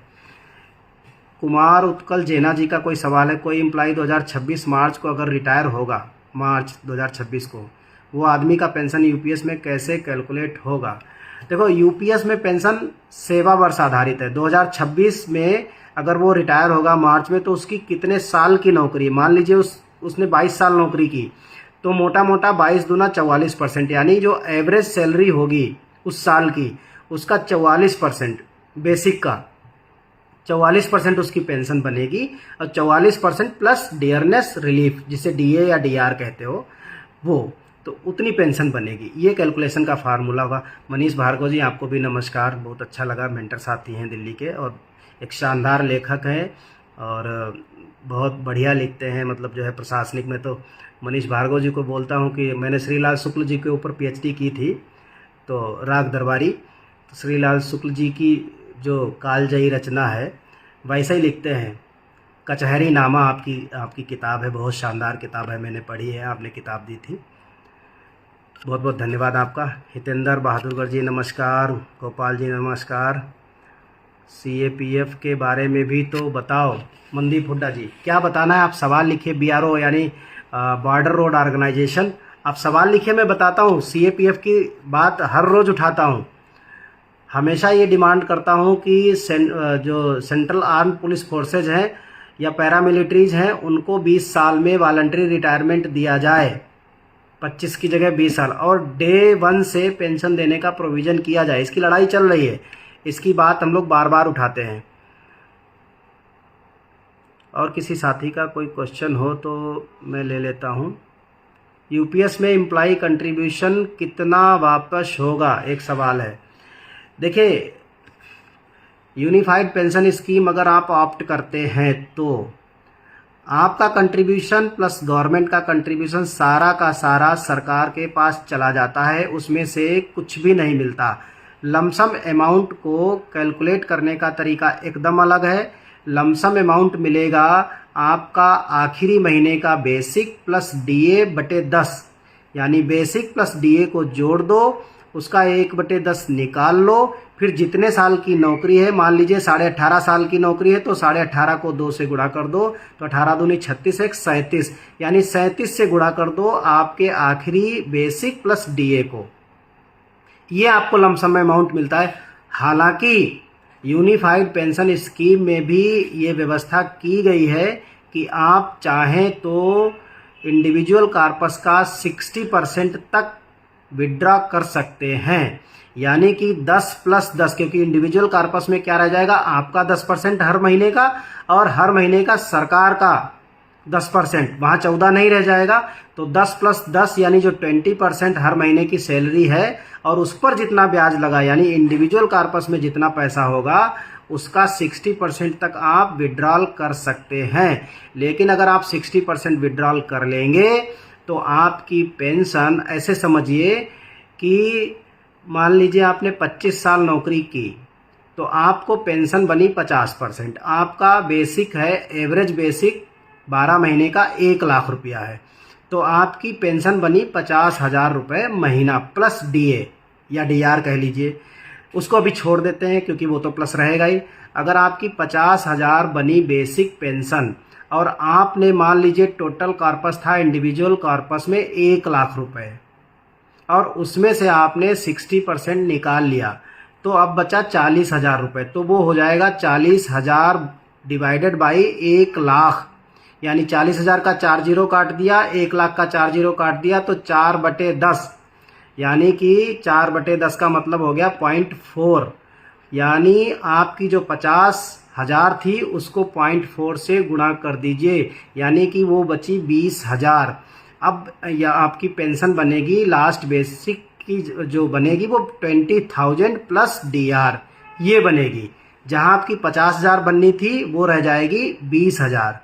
कुमार उत्कल जेना जी का कोई सवाल है, कोई एम्प्लॉय 2026 मार्च को अगर रिटायर होगा, मार्च 2026 को, वो आदमी का पेंशन यूपीएस में कैसे कैलकुलेट होगा? देखो यूपीएस में पेंशन सेवा वर्ष आधारित है। 2026 में अगर वो रिटायर होगा मार्च में तो उसकी कितने साल की नौकरी, मान लीजिए उसने 22 साल नौकरी की, तो मोटा मोटा 22 दूना 44%, यानी जो एवरेज सैलरी होगी उस साल की उसका 44%, बेसिक का 44% उसकी पेंशन बनेगी और 44% प्लस डियरनेस रिलीफ जिसे डीए या डीआर कहते हो वो, तो उतनी पेंशन बनेगी। ये कैलकुलेशन का फार्मूला होगा। मनीष भार्गव जी आपको भी नमस्कार, बहुत अच्छा लगा, मेंटर साथी हैं दिल्ली के और एक शानदार लेखक हैं और बहुत बढ़िया लिखते हैं, मतलब जो है प्रशासनिक में। तो मनीष भार्गव जी को बोलता हूँ कि मैंने श्रीलाल शुक्ल जी के ऊपर पीएचडी की थी, तो राग दरबारी, तो श्रीलाल शुक्ल जी की जो कालजयी रचना है वैसा ही लिखते हैं। कचहरी नामा आपकी किताब है, बहुत शानदार किताब है, मैंने पढ़ी है, आपने किताब दी थी। बहुत बहुत धन्यवाद आपका। हितेंद्र बहादुरगढ़ जी नमस्कार, गोपाल जी नमस्कार। सीएपीएफ के बारे में भी तो बताओ। मनदीप हुड्डा जी, क्या बताना है आप सवाल लिखिए। बीआरओ यानी बॉर्डर रोड ऑर्गेनाइजेशन, आप सवाल लिखिए, मैं बताता हूँ। सीएपीएफ की बात हर रोज़ उठाता हूँ, हमेशा ये डिमांड करता हूँ कि जो सेंट्रल आर्म पुलिस फोर्सेज हैं या पैरामिलिट्रीज हैं उनको 20 साल में वॉलंटरी रिटायरमेंट दिया जाए, 25 की जगह 20 साल, और डे 1 से पेंशन देने का प्रोविज़न किया जाए। इसकी लड़ाई चल रही है, इसकी बात हम लोग बार बार उठाते हैं। और किसी साथी का कोई क्वेश्चन हो तो मैं ले लेता हूँ। यूपीएस में एम्प्लॉय कंट्रीब्यूशन कितना वापस होगा, एक सवाल है। देखिए यूनिफाइड पेंशन स्कीम अगर आप ऑप्ट करते हैं तो आपका कंट्रीब्यूशन प्लस गवर्नमेंट का कंट्रीब्यूशन सारा का सारा सरकार के पास चला जाता है, उसमें से कुछ भी नहीं मिलता। लमसम अमाउंट को कैलकुलेट करने का तरीका एकदम अलग है। लमसम अमाउंट मिलेगा आपका आखिरी महीने का बेसिक प्लस डीए बटे 10, यानी बेसिक प्लस डीए को जोड़ दो उसका 1/10 निकाल लो, फिर जितने साल की नौकरी है, मान लीजिए 18.5 साल की नौकरी है तो 18.5 को 2 से गुणा कर दो, तो 18 दूनी 36, 37, यानी 37 से गुणा कर दो आपके आखिरी बेसिक प्लस डीए को। ये आपको लमसम अमाउंट मिलता है। हालांकि यूनिफाइड पेंशन स्कीम में भी ये व्यवस्था की गई है कि आप चाहें तो इंडिविजुअल कॉर्पस का 60% तक विड्रॉ कर सकते हैं, यानी कि 10 + 10, क्योंकि इंडिविजुअल कॉर्पस में क्या रह जाएगा, आपका 10% हर महीने का और हर महीने का सरकार का 10%, वहाँ 14 नहीं रह जाएगा। तो 10 + 10 यानी जो 20% हर महीने की सैलरी है और उस पर जितना ब्याज लगा, यानी इंडिविजुअल कॉर्पस में जितना पैसा होगा उसका 60% तक आप विड्रॉल कर सकते हैं। लेकिन अगर आप 60% विड्रॉल कर लेंगे तो आपकी पेंशन, ऐसे समझिए कि मान लीजिए आपने 25 साल नौकरी की तो आपको पेंशन बनी 50%। आपका बेसिक है, एवरेज बेसिक 12 महीने का 1 लाख रुपया है, तो आपकी पेंशन बनी 50,000 रुपये महीना प्लस डीए या डीआर कह लीजिए, उसको अभी छोड़ देते हैं क्योंकि वो तो प्लस रहेगा ही। अगर आपकी 50,000 बनी बेसिक पेंशन और आपने मान लीजिए टोटल कॉर्पस था इंडिविजुअल कॉर्पस में 1 लाख रुपए और उसमें से आपने 60% निकाल लिया, तो अब बचा 40,000 रुपये, तो वो हो जाएगा 40,000 डिवाइडेड बाई 1 लाख, यानी 40,000 का 4 जीरो काट दिया, 1 लाख का 4 जीरो काट दिया, तो 4/10, यानी कि 4/10 का मतलब हो गया 0.4, यानी आपकी जो 50,000 थी उसको 0.4 से गुणा कर दीजिए, यानी कि वो बची 20,000। अब या आपकी पेंशन बनेगी लास्ट बेसिक की जो बनेगी वो 20,000 प्लस डीआर ये बनेगी। जहां आपकी 50,000 बननी थी वो रह जाएगी 20,000।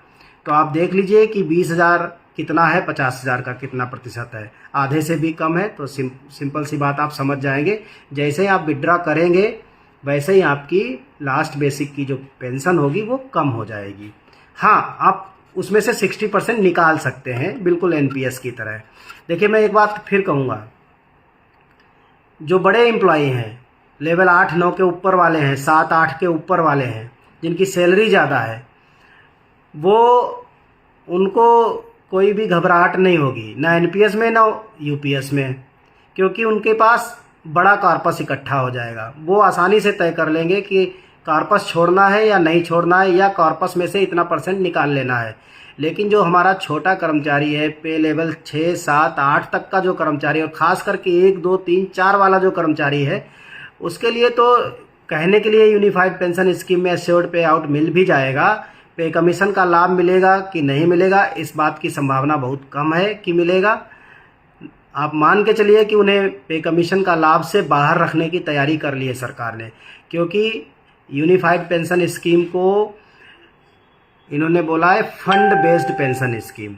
तो आप देख लीजिए कि 20,000 कितना है, 50,000 का कितना प्रतिशत है, आधे से भी कम है। तो सिंपल सी बात आप समझ जाएंगे। जैसे ही आप विड्रॉ करेंगे वैसे ही आपकी लास्ट बेसिक की जो पेंशन होगी वो कम हो जाएगी। हाँ, आप उसमें से 60% निकाल सकते हैं, बिल्कुल एनपीएस की तरह। देखिए, मैं एक बात फिर कहूँगा, जो बड़े एम्प्लॉई हैं, लेवल 8-9 के ऊपर वाले हैं, 7-8 के ऊपर वाले हैं, जिनकी सैलरी ज़्यादा है, वो उनको कोई भी घबराहट नहीं होगी, ना एनपीएस में ना यूपीएस में, क्योंकि उनके पास बड़ा कॉर्पस इकट्ठा हो जाएगा। वो आसानी से तय कर लेंगे कि कॉर्पस छोड़ना है या नहीं छोड़ना है, या कॉर्पस में से इतना % निकाल लेना है। लेकिन जो हमारा छोटा कर्मचारी है, पे लेवल 6, 7, 8 तक का जो कर्मचारी, और ख़ास करके 1, 2, 3, 4 वाला जो कर्मचारी है, उसके लिए तो कहने के लिए यूनिफाइड पेंशन स्कीम में एश्योर्ड पे आउट मिल भी जाएगा। पे कमीशन का लाभ मिलेगा कि नहीं मिलेगा, इस बात की संभावना बहुत कम है कि मिलेगा। आप मान के चलिए कि उन्हें पे कमीशन का लाभ से बाहर रखने की तैयारी कर ली है सरकार ने, क्योंकि यूनिफाइड पेंशन स्कीम को इन्होंने बोला है फंड बेस्ड पेंशन स्कीम।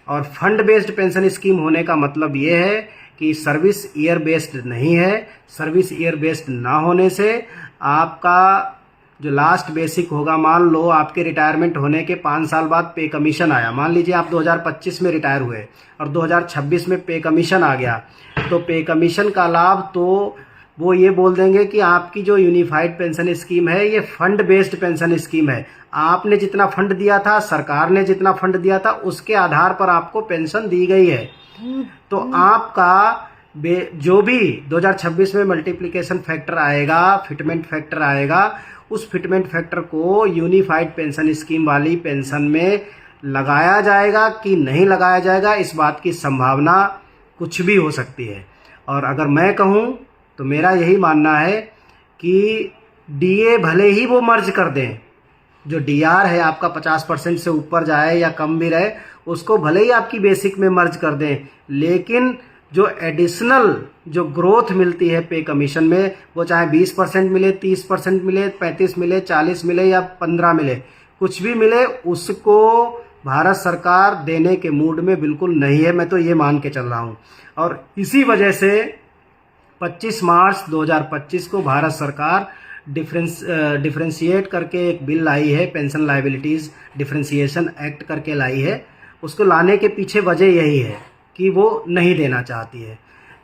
और फंड बेस्ड पेंशन स्कीम होने का मतलब ये है कि सर्विस ईयर बेस्ड नहीं है। सर्विस ईयर बेस्ड ना होने से आपका जो लास्ट बेसिक होगा, मान लो आपके रिटायरमेंट होने के 5 साल बाद पे कमीशन आया, मान लीजिए आप 2025 में रिटायर हुए और 2026 में पे कमीशन आ गया, तो पे कमीशन का लाभ तो वो ये बोल देंगे कि आपकी जो यूनिफाइड पेंशन स्कीम है ये फंड बेस्ड पेंशन स्कीम है। आपने जितना फंड दिया था, सरकार ने जितना फंड दिया था, उसके आधार पर आपको पेंशन दी गई है। तो आपका जो भी 2026 में मल्टीप्लिकेशन फैक्टर आएगा, फिटमेंट फैक्टर आएगा, उस फिटमेंट फैक्टर को यूनिफाइड पेंशन स्कीम वाली पेंशन में लगाया जाएगा कि नहीं लगाया जाएगा, इस बात की संभावना कुछ भी हो सकती है। और अगर मैं कहूँ तो मेरा यही मानना है कि डीए भले ही वो मर्ज कर दें, जो डीआर है आपका 50% से ऊपर जाए या कम भी रहे, उसको भले ही आपकी बेसिक में मर्ज कर दें, लेकिन जो एडिशनल जो ग्रोथ मिलती है पे कमीशन में, वो चाहे 20% मिले, 30% मिले, 35 मिले, 40 मिले या 15 मिले, कुछ भी मिले, उसको भारत सरकार देने के मूड में बिल्कुल नहीं है। मैं तो ये मान के चल रहा हूँ। और इसी वजह से 25 मार्च 2025 को भारत सरकार डिफरेंशिएट करके एक बिल लाई है, पेंशन लायबिलिटीज़ डिफरेंशिएशन एक्ट करके लाई है। उसको लाने के पीछे वजह यही है कि वो नहीं देना चाहती है।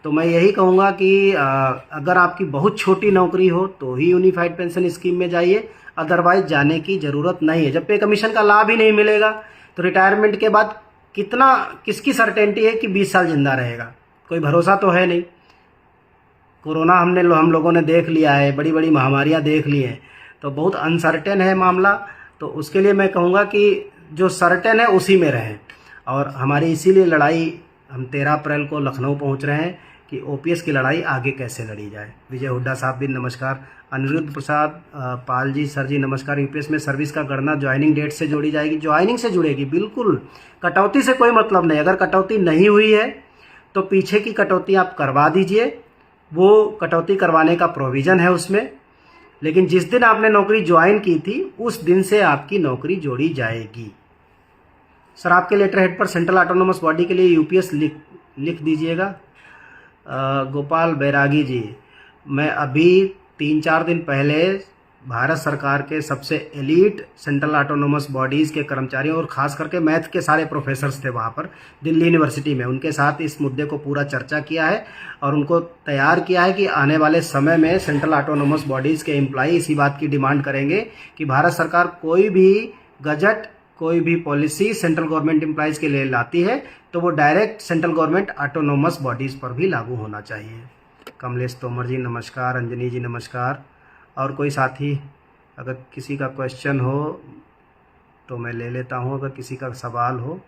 तो मैं यही कहूँगा कि अगर आपकी बहुत छोटी नौकरी हो तो ही यूनिफाइड पेंशन स्कीम में जाइए, अदरवाइज जाने की ज़रूरत नहीं है। जब पे कमीशन का लाभ ही नहीं मिलेगा तो रिटायरमेंट के बाद किसकी सर्टेनिटी है कि 20 साल जिंदा रहेगा? कोई भरोसा तो है नहीं। कोरोना हम लोगों ने देख लिया है, बड़ी बड़ी महामारियां देख ली हैं, तो बहुत अनसर्टेन है मामला। तो उसके लिए मैं कहूँगा कि जो सर्टेन है उसी में रहें। और हमारी इसीलिए लड़ाई, हम 13 अप्रैल को लखनऊ पहुँच रहे हैं कि ओपीएस की लड़ाई आगे कैसे लड़ी जाए। विजय हुड्डा साहब भी नमस्कार। अनिरुद्ध प्रसाद पाल जी, सर जी नमस्कार। यूपीएस में सर्विस का गणना ज्वाइनिंग डेट से जोड़ी जाएगी? ज्वाइनिंग से जुड़ेगी, बिल्कुल। कटौती से कोई मतलब नहीं। अगर कटौती नहीं हुई है तो पीछे की कटौती आप करवा दीजिए, वो कटौती करवाने का प्रोविज़न है उसमें। लेकिन जिस दिन आपने नौकरी ज्वाइन की थी उस दिन से आपकी नौकरी जोड़ी जाएगी। सर आपके लेटर हेड पर सेंट्रल ऑटोनोमस बॉडी के लिए यूपीएस लिख दीजिएगा। गोपाल बैरागी जी, मैं अभी 3-4 दिन पहले भारत सरकार के सबसे एलीट सेंट्रल ऑटोनोमस बॉडीज़ के कर्मचारियों और ख़ास करके मैथ के सारे प्रोफेसर्स थे वहाँ पर दिल्ली यूनिवर्सिटी में, उनके साथ इस मुद्दे को पूरा चर्चा किया है और उनको तैयार किया है कि आने वाले समय में सेंट्रल ऑटोनोमस बॉडीज़ के एम्प्लॉई इसी बात की डिमांड करेंगे कि भारत सरकार कोई भी गजट, कोई भी पॉलिसी सेंट्रल गवर्नमेंट एम्प्लॉयज़ के लिए लाती है तो वो direct central government autonomous bodies पर भी लागू होना चाहिए। कमलेश तोमर जी नमस्कार। अंजनी जी नमस्कार। और कोई साथी अगर किसी का क्वेश्चन हो तो मैं ले लेता हूं, अगर किसी का सवाल हो।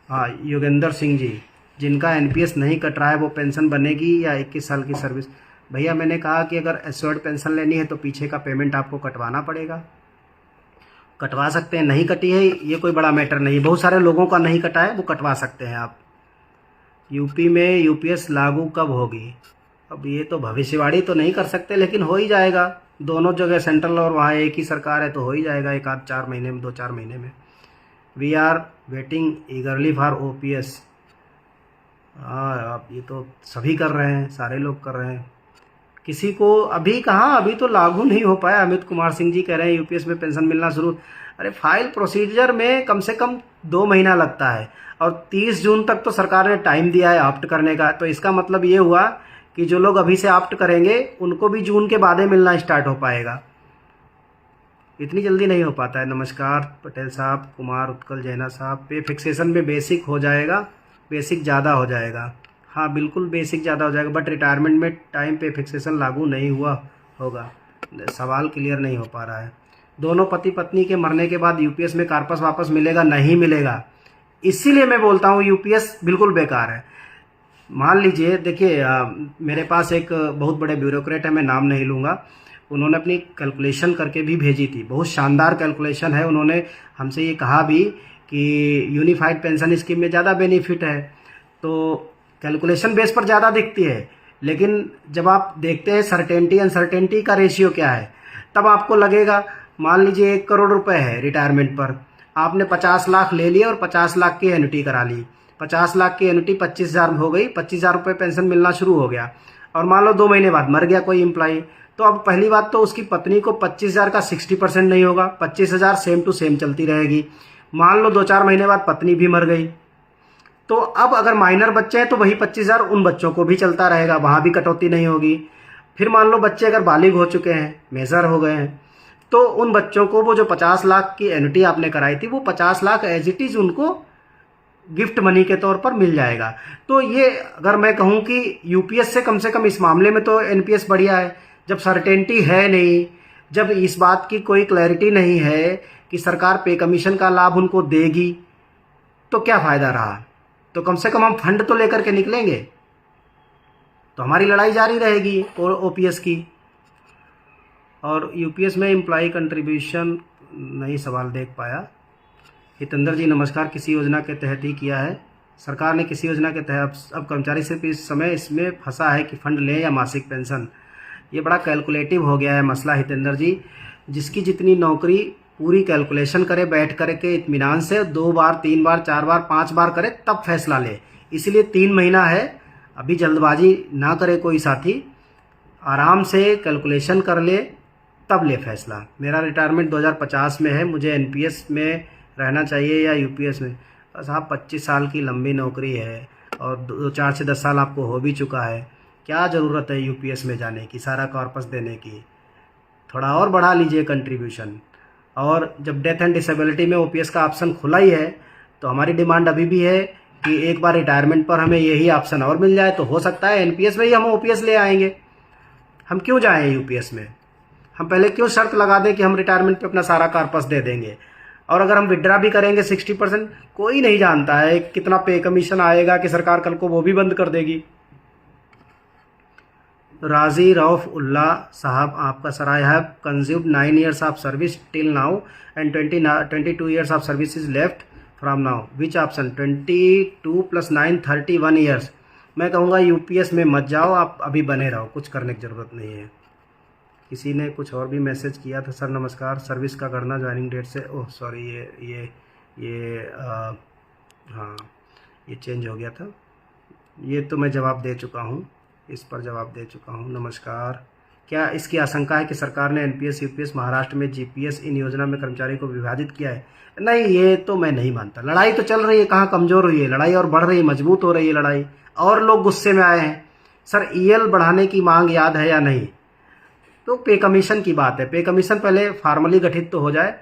हाँ, योगेंद्र सिंह जी, जिनका एनपीएस नहीं कट रहा है वो पेंशन बनेगी या 21 साल की सर्विस? भैया मैंने कहा कि अगर एश्योर्ड पेंशन लेनी है तो पीछे का पेमेंट आपको कटवाना पड़ेगा। कटवा सकते हैं, नहीं कटी है ये कोई बड़ा मैटर नहीं। बहुत सारे लोगों का नहीं कटा है, वो कटवा सकते हैं आप। यूपी में यूपीएस लागू कब होगी? अब ये तो भविष्यवाणी तो नहीं कर सकते, लेकिन हो ही जाएगा। दोनों जगह सेंट्रल और वहाँ एक ही सरकार है तो हो ही जाएगा एक आध 4 महीने में, 2-4 महीने में। We are waiting eagerly for OPS. हाँ, अब ये तो सभी कर रहे हैं, सारे लोग कर रहे हैं। किसी को अभी कहाँ, अभी तो लागू नहीं हो पाया। अमित कुमार सिंह जी कह रहे हैं यूपीएस में पेंशन मिलना शुरू। अरे फाइल प्रोसीजर में कम से कम 2 महीना लगता है और 30 जून तक तो सरकार ने टाइम दिया है ऑप्ट करने का। तो इसका मतलब ये हुआ कि जो लोग अभी से ऑप्ट करेंगे उनको भी जून के बाद ही मिलना स्टार्ट हो पाएगा, इतनी जल्दी नहीं हो पाता है। नमस्कार पटेल साहब, कुमार उत्कल जैना साहब। पे फिक्सेशन में बेसिक हो जाएगा, बेसिक ज़्यादा हो जाएगा। हाँ बिल्कुल बेसिक ज़्यादा हो जाएगा, बट रिटायरमेंट में टाइम पे फिक्सेशन लागू नहीं हुआ होगा। सवाल क्लियर नहीं हो पा रहा है। दोनों पति पत्नी के मरने के बाद यूपीएस में कार्पस वापस मिलेगा? नहीं मिलेगा। इसीलिए मैं बोलता हूँ यूपीएस बिल्कुल बेकार है। मान लीजिए, देखिए मेरे पास एक बहुत बड़े ब्यूरोक्रेट है, मैं नाम नहीं लूँगा, उन्होंने अपनी कैलकुलेशन करके भी भेजी थी, बहुत शानदार कैलकुलेशन है। उन्होंने हमसे ये कहा भी कि यूनिफाइड पेंशन स्कीम में ज़्यादा बेनिफिट है, तो कैलकुलेशन बेस पर ज़्यादा दिखती है, लेकिन जब आप देखते हैं सर्टेनिटी अनसर्टेनिटी का रेशियो क्या है तब आपको लगेगा। मान लीजिए 1 करोड़ रुपए है रिटायरमेंट पर, आपने 50 लाख ले लिए और 50 लाख की एन्युटी करा ली। 50 लाख की एन्युटी 25,000 हो गई, 25,000 रुपये पेंशन मिलना शुरू हो गया। और मान लो 2 महीने बाद मर गया कोई एम्प्लॉई, तो अब पहली बात तो उसकी पत्नी को 25,000 का 60% नहीं होगा, 25,000 सेम टू सेम चलती रहेगी। मान लो 2-4 महीने बाद पत्नी भी मर गई, तो अब अगर माइनर बच्चे हैं तो वही 25,000 उन बच्चों को भी चलता रहेगा, वहाँ भी कटौती नहीं होगी। फिर मान लो बच्चे अगर बालिग हो चुके हैं, मेजर हो गए हैं, तो उन बच्चों को वो जो 50 लाख की एन्युटी आपने कराई थी वो 50 लाख एज इट इज़ उनको गिफ्ट मनी के तौर पर मिल जाएगा। तो ये अगर मैं कहूँ कि यूपीएस से कम इस मामले में तो एनपीएस बढ़िया है। जब सर्टेनिटी है नहीं, जब इस बात की कोई क्लैरिटी नहीं है कि सरकार पे कमीशन का लाभ उनको देगी, तो क्या फ़ायदा रहा? तो कम से कम हम फंड तो लेकर के निकलेंगे, तो हमारी लड़ाई जारी रहेगी ओपीएस की। और यूपीएस में एम्प्लॉय कंट्रीब्यूशन नहीं सवाल देख पाया। हितेंद्र जी नमस्कार। किसी योजना के तहत ही किया है? सरकार ने किसी योजना के तहत। अब कर्मचारी सिर्फ इस समय इसमें फंसा है कि फंड लें या मासिक पेंशन। ये बड़ा कैलकुलेटिव हो गया है मसला हितेंद्र जी। जिसकी जितनी नौकरी पूरी कैलकुलेशन करे, बैठ करके इत्मीनान से 2 बार 3 बार 4 बार 5 बार करे तब फैसला ले। इसलिए 3 महीना है, अभी जल्दबाजी ना करे कोई साथी, आराम से कैलकुलेशन कर ले तब ले फैसला। मेरा रिटायरमेंट 2050 में है, मुझे एनपीएस में रहना चाहिए या यूपीएस में? साहब 25 साल की लंबी नौकरी है, और 4 से 10 साल आपको हो भी चुका है, क्या ज़रूरत है यूपीएस में जाने की, सारा कॉर्पस देने की। थोड़ा और बढ़ा लीजिए कंट्रीब्यूशन। और जब डेथ एंड डिसेबिलिटी में ओपीएस का ऑप्शन खुला ही है, तो हमारी डिमांड अभी भी है कि एक बार रिटायरमेंट पर हमें यही ऑप्शन और मिल जाए तो हो सकता है एनपीएस में ही हम ओपीएस ले आएंगे। हम क्यों जाएं यूपीएस में? हम पहले क्यों शर्त लगा दें कि हम रिटायरमेंट पे अपना सारा कॉर्पस दे देंगे, और अगर हम विड्रा भी करेंगे 60%, कोई नहीं जानता है कितना पे कमीशन आएगा कि सरकार कल को वो भी बंद कर देगी। राजी रऊफ उल्ला साहब आपका sir, I have consumed 9 years of service till now and 22 years of service is left from now, which option? 22 + 9 31 years। मैं कहूँगा यूपीएस में मत जाओ, आप अभी बने रहो, कुछ करने की ज़रूरत नहीं है। किसी ने कुछ और भी मैसेज किया था, सर नमस्कार, सर्विस का करना ज्वाइनिंग डेट से, ओह सॉरी, हाँ ये चेंज हो गया था। ये तो मैं जवाब दे चुका हूँ, इस पर जवाब दे चुका हूँ। नमस्कार, क्या इसकी आशंका है कि सरकार ने एनपीएस यूपीएस महाराष्ट्र में जीपीएस इन योजना में कर्मचारी को विभाजित किया है? नहीं, ये तो मैं नहीं मानता। लड़ाई तो चल रही है, कहाँ कमज़ोर हुई है लड़ाई, और बढ़ रही है, मजबूत हो रही है लड़ाई, और लोग गुस्से में आए हैं। सर ईएल बढ़ाने की मांग याद है या नहीं? तो पे कमीशन की बात है। पे कमीशन पहले फार्मली गठित तो हो जाए,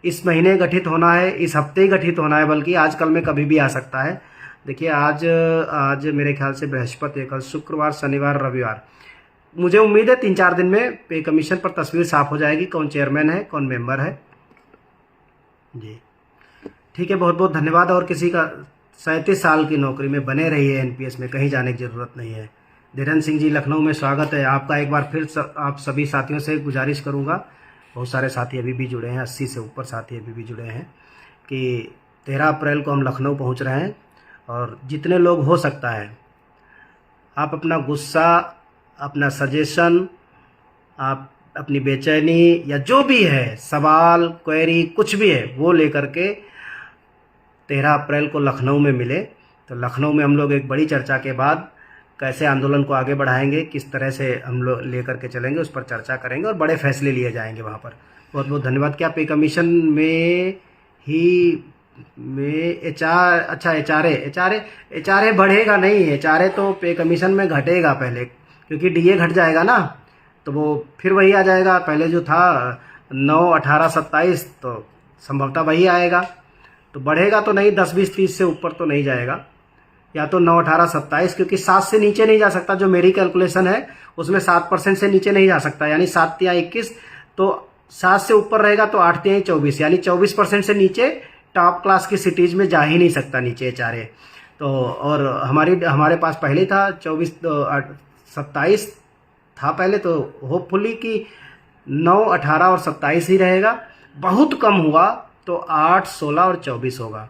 इस महीने गठित होना है, इस हफ्ते ही गठित होना है, बल्कि आजकल में कभी भी आ सकता है। देखिए आज मेरे ख्याल से बृहस्पति है, कल शुक्रवार, शनिवार, रविवार, मुझे उम्मीद है 3-4 दिन में पे कमीशन पर तस्वीर साफ हो जाएगी, कौन चेयरमैन है, कौन मेंबर है जी। ठीक है, बहुत बहुत धन्यवाद। और किसी का 37 साल की नौकरी में बने रहिए, एनपीएस में कहीं जाने की ज़रूरत नहीं है। धीरेन्द्र सिंह जी लखनऊ में स्वागत है आपका। एक बार फिर आप सभी साथियों से गुजारिश करूंगा, बहुत सारे साथी अभी भी जुड़े हैं, 80 से ऊपर साथी अभी भी जुड़े हैं, कि 13 अप्रैल को हम लखनऊ पहुंच रहे हैं, और जितने लोग हो सकता है आप अपना गुस्सा, अपना सजेशन, आप अपनी बेचैनी या जो भी है, सवाल, क्वेरी, कुछ भी है, वो लेकर के 13 अप्रैल को लखनऊ में मिले। तो लखनऊ में हम लोग एक बड़ी चर्चा के बाद कैसे आंदोलन को आगे बढ़ाएंगे, किस तरह से हम लोग लेकर के चलेंगे, उस पर चर्चा करेंगे और बड़े फैसले लिए जाएंगे वहाँ पर। बहुत बहुत धन्यवाद। क्या पे कमीशन में ही में एचआरए बढ़ेगा? नहीं, एचआरए तो पे कमीशन में घटेगा पहले, क्योंकि डीए घट जाएगा ना, तो वो फिर वही आ जाएगा। पहले जो था 9, 18, 27, तो संभवतः वही आएगा। तो बढ़ेगा तो नहीं, 10, 20, 30 से ऊपर तो नहीं जाएगा, या तो 9, 18, 27, क्योंकि 7 से नीचे नहीं जा सकता। जो मेरी कैलकुलेशन है उसमें 7% से नीचे नहीं जा सकता, यानी 7 या 21। तो 7 से ऊपर रहेगा तो 8 या 24, यानी 24% से नीचे टॉप क्लास की सिटीज में जा ही नहीं सकता नीचे एचआरए। तो और हमारे पास पहले था 24, 27 था पहले, तो होपफुली कि 9, 18 और 27 ही रहेगा। बहुत कम हुआ तो 8, 16 और 24 होगा।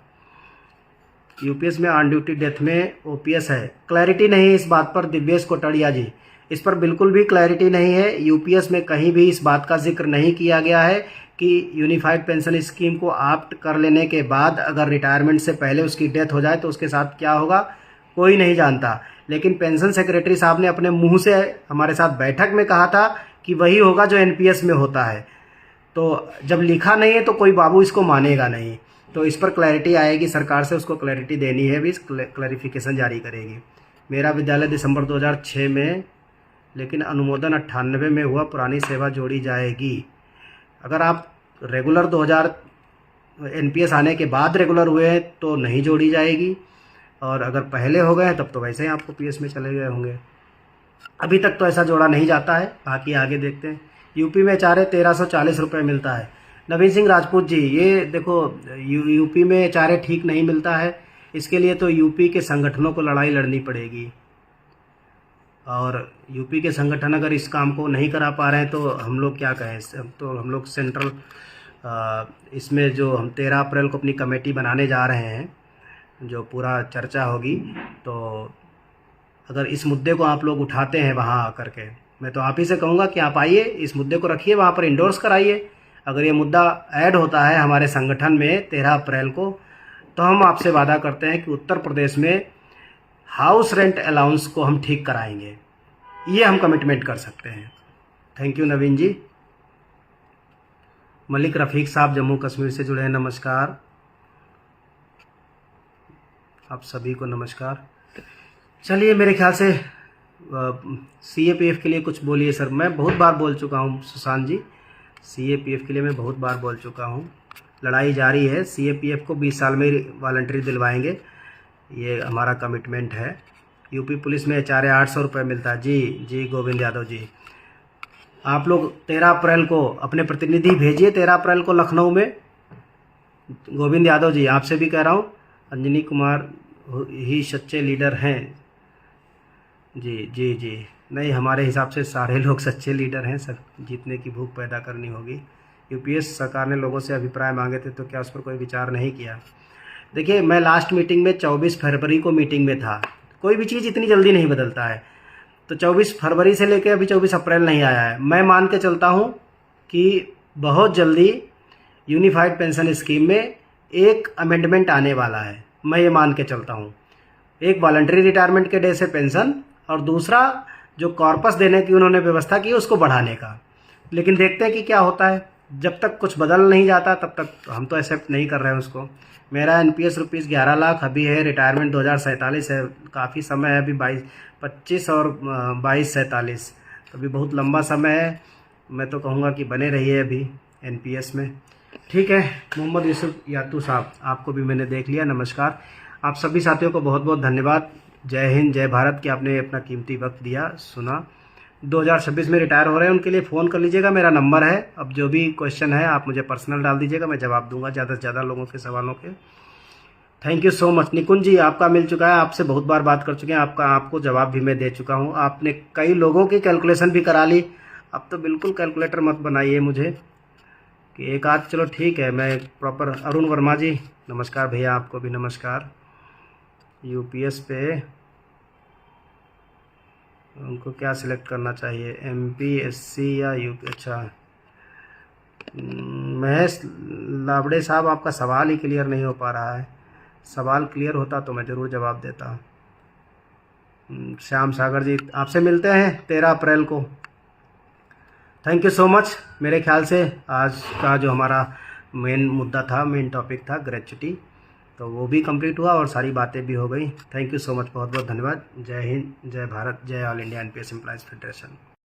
यूपीएस में ऑन ड्यूटी डेथ में ओपीएस है, क्लैरिटी नहीं है इस बात पर दिव्येश कोटड़िया जी, इस पर बिल्कुल भी क्लैरिटी नहीं है। यूपीएस में कहीं भी इस बात का जिक्र नहीं किया गया है कि यूनिफाइड पेंशन स्कीम को ऑप्ट कर लेने के बाद अगर रिटायरमेंट से पहले उसकी डेथ हो जाए तो उसके साथ क्या होगा, कोई नहीं जानता। लेकिन पेंशन सेक्रेटरी साहब ने अपने मुंह से हमारे साथ बैठक में कहा था कि वही होगा जो एनपीएस में होता है। तो जब लिखा नहीं है तो कोई बाबू इसको मानेगा नहीं। तो इस पर क्लैरिटी आएगी, सरकार से उसको क्लैरिटी देनी है, भी क्लैरिफिकेशन जारी करेगी। मेरा विद्यालय दिसंबर 2006 में, लेकिन अनुमोदन 98 में हुआ, पुरानी सेवा जोड़ी जाएगी। अगर आप रेगुलर 2000 एनपीएस आने के बाद रेगुलर हुए हैं तो नहीं जोड़ी जाएगी, और अगर पहले हो गए तब तो वैसे ही आपको पीएस में चले गए होंगे। अभी तक तो ऐसा जोड़ा नहीं जाता है, बाकी आगे देखते हैं। यूपी में एचआरए 1340 रुपये मिलता है। नवीन सिंह राजपूत जी, ये देखो यूपी में एचआरए ठीक नहीं मिलता है, इसके लिए तो यूपी के संगठनों को लड़ाई लड़नी पड़ेगी, और यूपी के संगठन अगर इस काम को नहीं करा पा रहे हैं तो हम लोग क्या कहें। तो हम लोग सेंट्रल इसमें जो हम 13 अप्रैल को अपनी कमेटी बनाने जा रहे हैं, जो पूरा चर्चा होगी, तो अगर इस मुद्दे को आप लोग उठाते हैं वहाँ आकर के, मैं तो आप ही से कहूँगा कि आप आइए, इस मुद्दे को रखिए, वहाँ पर इंडोर्स कराइए। अगर ये मुद्दा ऐड होता है हमारे संगठन में 13 अप्रैल को, तो हम आपसे वादा करते हैं कि उत्तर प्रदेश में हाउस रेंट अलाउंस को हम ठीक कराएंगे। ये हम कमिटमेंट कर सकते हैं। थैंक यू नवीन जी। मलिक रफ़ीक साहब जम्मू कश्मीर से जुड़े हैं, नमस्कार, आप सभी को नमस्कार। चलिए, मेरे ख्याल से CAPF के लिए कुछ बोलिए सर। मैं बहुत बार बोल चुका हूँ सुशांत जी, CAPF के लिए मैं बहुत बार बोल चुका हूँ। लड़ाई जारी है। CAPF को 20 साल में वॉलंटरी दिलवाएंगे, ये हमारा कमिटमेंट है। यूपी पुलिस में HRA 800 रुपये मिलता है। जी गोविंद यादव जी, आप लोग 13 अप्रैल को अपने प्रतिनिधि भेजिए, 13 अप्रैल को लखनऊ में। गोविंद यादव जी, आपसे भी कह रहा हूँ, अंजनी कुमार ही सच्चे लीडर हैं। जी नहीं, हमारे हिसाब से सारे लोग सच्चे लीडर हैं सर। जीतने की भूख पैदा करनी होगी। यूपीएस सरकार ने लोगों से अभिप्राय मांगे थे, तो क्या उस पर कोई विचार नहीं किया? देखिए, मैं लास्ट मीटिंग में 24 फरवरी को मीटिंग में था। कोई भी चीज़ इतनी जल्दी नहीं बदलता है, तो 24 फरवरी से लेकर अभी 24 अप्रैल नहीं आया है। मैं मान के चलता हूँ कि बहुत जल्दी यूनिफाइड पेंशन स्कीम में एक अमेंडमेंट आने वाला है। मैं ये मान के चलता हूँ, एक वॉलंटरी रिटायरमेंट के डे से पेंशन, और दूसरा जो कॉर्पस देने की उन्होंने व्यवस्था की उसको बढ़ाने का। लेकिन देखते हैं कि क्या होता है। जब तक कुछ बदल नहीं जाता तब तक हम तो एक्सेप्ट नहीं कर रहे हैं उसको। मेरा NPS रुपीज़ 11 लाख अभी है, रिटायरमेंट 2047 है, काफ़ी समय है अभी, 25 और 22-47, तो अभी बहुत लंबा समय है। मैं तो कहूँगा कि बने रहिए अभी NPS में। ठीक है, मोहम्मद यूसुफ यातू साहब, आपको भी मैंने देख लिया, नमस्कार। आप सभी साथियों को बहुत बहुत धन्यवाद। जय हिंद, जय भारत, कि आपने अपना कीमती वक्त दिया, सुना। 2026 में रिटायर हो रहे हैं, उनके लिए फ़ोन कर लीजिएगा, मेरा नंबर है। अब जो भी क्वेश्चन है आप मुझे पर्सनल डाल दीजिएगा, मैं जवाब दूंगा ज़्यादा से ज़्यादा लोगों के सवालों के। Thank you so much. Nikunj ji, आपका मिल चुका है, आपसे बहुत बार बात कर चुके हैं, आपको जवाब भी मैं दे चुका हूँ। आपने कई लोगों की कैलकुलेशन भी करा ली। अब तो बिल्कुल कैलकुलेटर मत बनाइए मुझे कि एक आध, चलो ठीक है, मैं प्रॉपर। अरुण वर्मा जी, नमस्कार भैया, आपको भी नमस्कार। UPS पे उनको क्या सिलेक्ट करना चाहिए, MP SC या UP? अच्छा, महेश लावड़े साहब, आपका सवाल ही क्लियर नहीं हो पा रहा है। सवाल क्लियर होता तो मैं ज़रूर जवाब देता। श्याम सागर जी, आपसे मिलते हैं 13 अप्रैल को। Thank you so much. मेरे ख्याल से आज का जो हमारा मेन मुद्दा था, मेन टॉपिक था ग्रेच्युटी, तो वो भी कंप्लीट हुआ और सारी बातें भी हो गई। थैंक यू सो मच, बहुत बहुत धन्यवाद। जय हिंद, जय भारत, जय all India NPS employees federation.